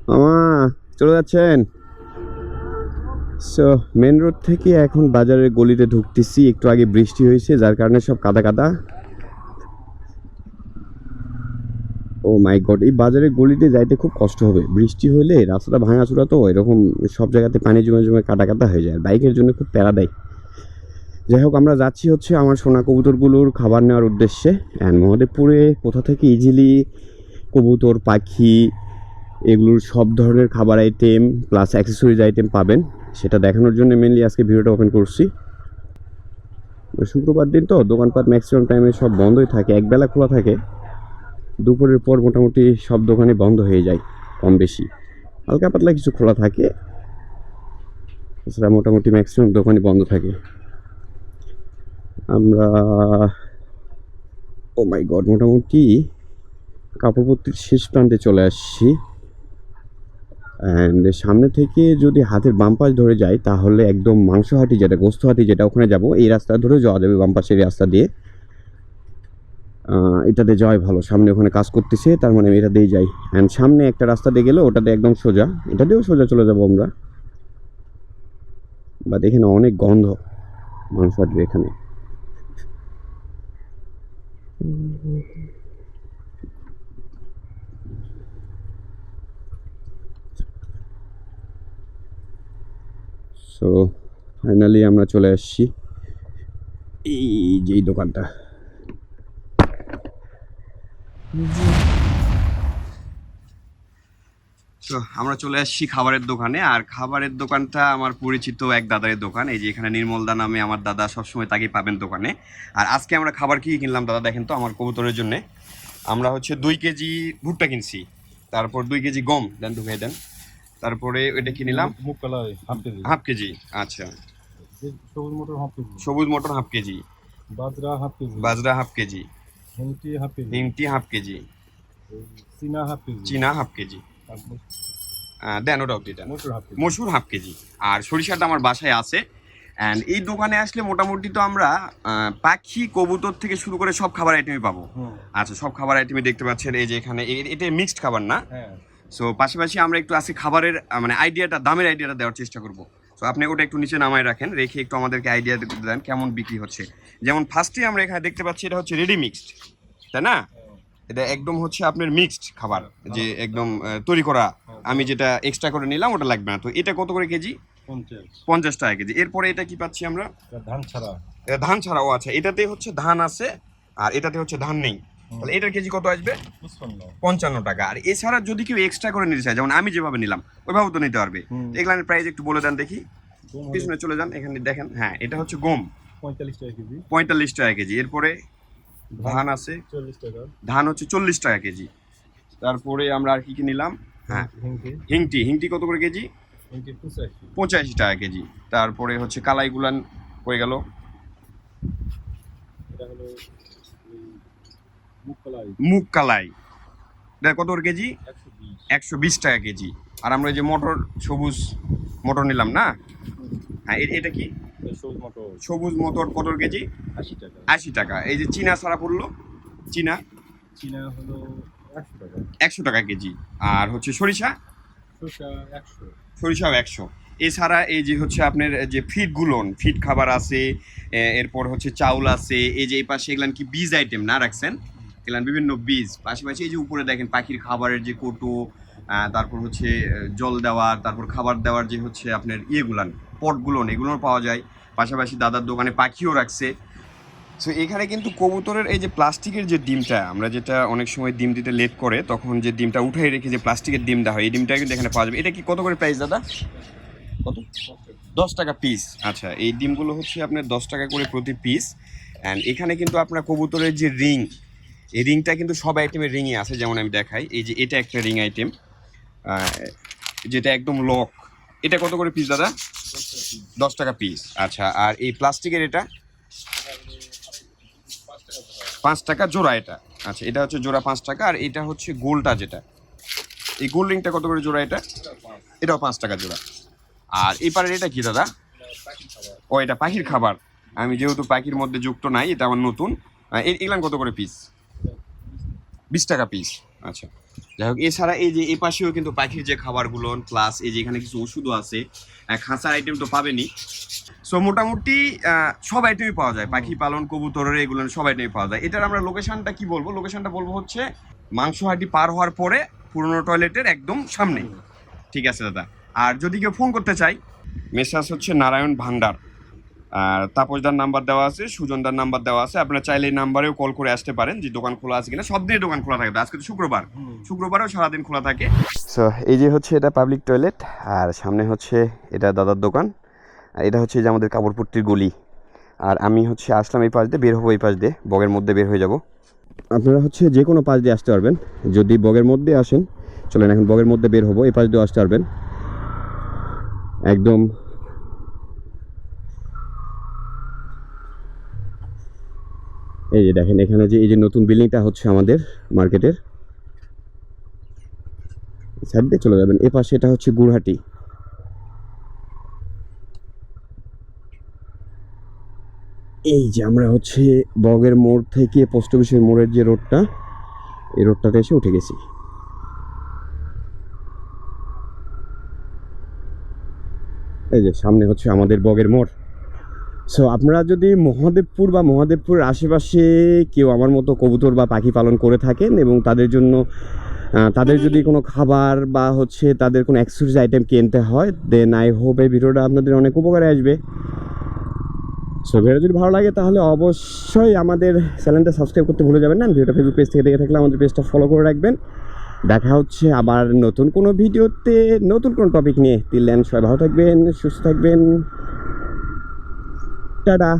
মামা চলে যাচ্ছেন? সো মেন রোড থেকে এখন বাজারের গলিতে ঢুকতেছি। একটু আগে বৃষ্টি হয়েছে, যার কারণে সব কাদা কাদা। ও মাই গড, এই বাজারের গলিতে যাইতে খুব কষ্ট হবে। বৃষ্টি হলে রাস্তাটা ভাঙাচোরা, তো এরকম সব জায়গাতে পানি জমে জমে কাদা কাদা হয়ে যায়। বাইকের জন্য খুব প্যারা দেয়। যাই হোক, আমরা যাচ্ছি হচ্ছে আমার সোনা কবুতরগুলোর খাবার নেওয়ার উদ্দেশ্যে। অ্যান্ড মহাদেবপুরে কোথা থেকে ইজিলি কবুতর, পাখি, এগুলোর সব ধরনের খাবার আইটেম প্লাস অ্যাক্সেসরিজ আইটেম পাবেন, সেটা দেখানোর জন্য মেনলি আজকে ভিডিওটা ওপেন করছি। শুক্রবার দিন তো দোকানপাট ম্যাক্সিমাম টাইমে সব বন্ধই থাকে, একবেলা খোলা থাকে। দুপুরের পর মোটামুটি সব দোকানে বন্ধ হয়ে যায়, কম বেশি হালকা পাতলা কিছু খোলা থাকে, এছাড়া মোটামুটি ম্যাক্সিমাম দোকানই বন্ধ থাকে। আমরা ও মাই গড মোটামুটি কাপড়পত্রির শেষ প্রান্তে চলে আসছি। অ্যান্ড সামনে থেকে যদি হাতের বাম পাশ ধরে যাই তাহলে একদম মাংসহাটি, যেটা গোস্তহাটি, যেটা ওখানে যাব, এই রাস্তা ধরে যাওয়া যাবে, বাম পাশের রাস্তা দিয়ে। এটাতে যাওয়াই ভালো, সামনে ওখানে কাজ করতেছে, তার মানে এটা দিয়ে যাই। অ্যান্ড সামনে একটা রাস্তা দিয়ে গেলে ওটাতে একদম সোজা, এটা দিয়েও সোজা চলে যাবো আমরা। বাট এখানে অনেক গন্ধ মাংসহাটির এখানে। সো ফাইনালি আমরা চলে আসছি এই যে দোকানটা। তো আমরা চলে আসছি খাবারের দোকানে, আর খাবারের দোকানটা আমার পরিচিত এক দাদার দোকান। এই যে এখানে নির্মলদা নামে আমার দাদা, সবসময় তাকেই পাবেন দোকানে। আর আজকে আমরা খাবার কি কিনলাম দাদা দেখেন তো আমার কবুতরের জন্য। আমরা হচ্ছে 2 কেজি ভুট্টা কিনছি, তারপর 2 কেজি গম দেন, ঢুকিয়ে দেন। তারপরে এটা কি নিলাম, হাফ কেজি। আচ্ছা, সবুজ মটর হাফ কেজি, বাজরা হাফ কেজি, হিংটি হাফ কেজি, চীনা হাফ কেজি দেন, ওটাও দেন, মসুর হাফ কেজি। আর সরিষাটা আমার বাসায় আছে। অ্যান্ড এই দোকানে আসলে মোটামুটি তো আমরা পাখি, কবুতর থেকে শুরু করে সব খাবার আইটেমই পাবো। আচ্ছা, সব খাবার আইটেমই দেখতে পাচ্ছেন। এই যে এখানে এটা মিক্সড খাবার না? সো পাশাপাশি আমরা একটু আজকে খাবারের মানে দামের আইডিয়াটা দেওয়ার চেষ্টা করবো। সো আপনি ওটা একটু নিচে নামায় রাখেন, রেখে একটু আমাদেরকে আইডিয়া দেন কেমন বিক্রি হচ্ছে। যেমন ফার্স্টে আমরা এখানে দেখতে পাচ্ছি এটা হচ্ছে রেডি মিক্সড, তাই না? এটা একদম হচ্ছে আপনার মিক্সড খাবার, যে একদম তৈরি করা। আমি যেটা এক্সট্রা করে নিলাম ওটা লাগবে না। তো এটা কত করে কেজি? 50 টাকা কেজি। এরপরে এটা কি পাচ্ছি আমরা? ধান ছাড়া। ও আচ্ছা, এটাতে হচ্ছে ধান আছে আর এটাতে হচ্ছে ধান নেই। তাহলে এটার কেজি কত আসবে? 55 টাকা। আর এছাড়া যদি কেউ এক্সট্রা করে নিতে চায়, যেমন আমি যেভাবে নিলাম ওইভাবে তো নিতে পারবে। এগুলার প্রাইস একটু বলে দেন দেখি। পিছনে চলে যান, এখানে দেখেন। হ্যাঁ, এটা হচ্ছে গম 45 টাকা কেজি। এরপরে ধান আছে, ধান হচ্ছে 40 টাকা কেজি। তারপরে আমরা আর কি কি নিলাম? হ্যাঁ, হিংটি কত করে কেজি? 85 টাকা কেজি। তারপরে হচ্ছে কালাই গুলান হয়ে গেল, মুগ কালাই এটা কত করে কেজি? 120 টাকা কেজি। আর আমরা যে মটর, সবুজ মটর নিলাম না? হ্যাঁ, এটা কি সবুজ মটর কত কেজি? 80 টাকা। এই যে চীনা ছাড়া পড়লো, চীনা হলো 100 টাকা কেজি। আর হচ্ছে সরিষাও 100। এছাড়া এই যে হচ্ছে আপনার যে ফিড খাবার আছে, এরপর হচ্ছে চাউল আছে। এই যে এই পাশে এগুলান কি বীজ আইটেম না রাখছেন, এগুলান বিভিন্ন বীজ। পাশাপাশি এই যে উপরে দেখেন পাখির খাবারের যে কৌটো, তারপর হচ্ছে জল দেওয়ার, তারপর খাবার দেওয়ার যে হচ্ছে আপনার ইয়েগুলান, পটগুলোন, এগুলোও পাওয়া যায়। পাশাপাশি দাদার দোকানে পাখিও রাখছে। সো এখানে কিন্তু কবুতরের এই যে প্লাস্টিকের যে ডিমটা, আমরা যেটা অনেক সময় ডিম দিতে লেট করে, তখন যে ডিমটা উঠাই রেখে যে প্লাস্টিকের ডিমটা হয়, এই ডিমটা কিন্তু এখানে পাওয়া যাবে। এটা কি কত করে প্রাইস দাদা? কত? 10 টাকা পিস। আচ্ছা, এই ডিমগুলো হচ্ছে আপনার 10 টাকা করে প্রতি পিস। অ্যান্ড এখানে কিন্তু আপনার কবুতরের যে রিং, এই রিংটা কিন্তু সব আইটেমের রিংই আছে। যেমন আমি দেখাই, এই যে এটা একটা রিং আইটেম, যেটা একদম লক। এটা কত করে পিস দাদা? 10 টাকা পিস। আচ্ছা, আর এই প্লাস্টিকের এটা 5 টাকা জোড়া এটা। আচ্ছা, এটা হচ্ছে জোড়া 5 টাকা। আর এটা হচ্ছে গোলটা, যেটা এই গোল রিংটা কত করে জোড়া? এটাও 5 টাকা জোড়া। আর এপারের এটা কি দাদা? ও, এটা পাখির খাবার। আমি যেহেতু পাখির মধ্যে যুক্ত নাই, এটা আমার নতুন। এগুলান কত করে পিস? 20 টাকা পিস। আচ্ছা, যাই হোক, এছাড়া এই যে এই পাশেও কিন্তু পাখির যে খাবারগুলো প্লাস এই যে এখানে কিছু ওষুধও আছে, খাঁচার আইটেম তো পাবেনই। সো মোটামুটি সব আইটেমই পাওয়া যায়, পাখি পালন, কবুতরের এগুলো সব আইটেমই পাওয়া যায়। এটার আমরা লোকেশনটা কি বলবো, লোকেশনটা বলবো হচ্ছে মাংসহাটি পার হওয়ার পরে পুরনো টয়লেটের একদম সামনে। ঠিক আছে দাদা। আর যদি কেউ ফোন করতে চাই, মেসাজ হচ্ছে নারায়ণ ভান্ডার, আর তাপসদার নাম্বার দেওয়া আছে, সুজনদার নাম্বার দেওয়া আছে, আপনারা চাইলে এই নাম্বারেও কল করে আসতে পারেন যে দোকান খোলা আছে কিনা। সব দিনই দোকান খোলা থাকে, আজকে তো শুক্রবার, শুক্রবারেও সারাদিন খোলা থাকে। সো এই যে হচ্ছে এটা পাবলিক টয়লেট, আর সামনে হচ্ছে এটা দাদার দোকান, আর এটা হচ্ছে যে আমাদের কাপড়পট্টির গলি। আর আমি হচ্ছে আসলাম এই পাশ দিয়ে, বের হবো এই পাশ দিয়ে, বগের মধ্যে বের হয়ে যাব। আপনারা হচ্ছে যে কোনো পাশ দিয়ে আসতে পারবেন, যদি বগের মধ্যে আসেন চলেন এখন বগের মধ্যে বের হবো, এই পাশ দিয়ে আসতে পারবেন একদম। এই যে দেখেন এখানে যে এই যে নতুন বিল্ডিংটা হচ্ছে আমাদের মার্কেটের সাইড দিয়ে চলে যাবেন, এ পাশে এটা হচ্ছে গুড়হাটি। এই যে আমরা হচ্ছে বগের মোড় থেকে পোস্ট অফিসের মোড়ের যে রোডটা, এই রোডটাতে এসে উঠে গেছি। এই যে সামনে হচ্ছে আমাদের বগের মোড়। সো আপনারা যদি মহাদেবপুর বা মহাদেবপুরের আশেপাশে কেউ আমার মতো কবুতর বা পাখি পালন করে থাকেন এবং তাদের জন্য তাদের যদি কোনো খাবার বা হচ্ছে তাদের কোনো অ্যাক্সেসরিজ আইটেম কিনতে হয়, দেন আই হোপ এই ভিডিওটা আপনাদের অনেক উপকারে আসবে। সো ভিডিও যদি ভালো লাগে তাহলে অবশ্যই আমাদের চ্যানেলটা সাবস্ক্রাইব করতে ভুলে যাবেন না। ভিডিওটা ফেসবুক পেজ থেকে দেখে থাকলে আমাদের পেজটা ফলো করে রাখবেন। দেখা হচ্ছে আবার নতুন কোনো ভিডিওতে নতুন কোনো টপিক নিয়ে। টিল দেন সবাই ভালো থাকবেন, সুস্থ থাকবেন, টাটা।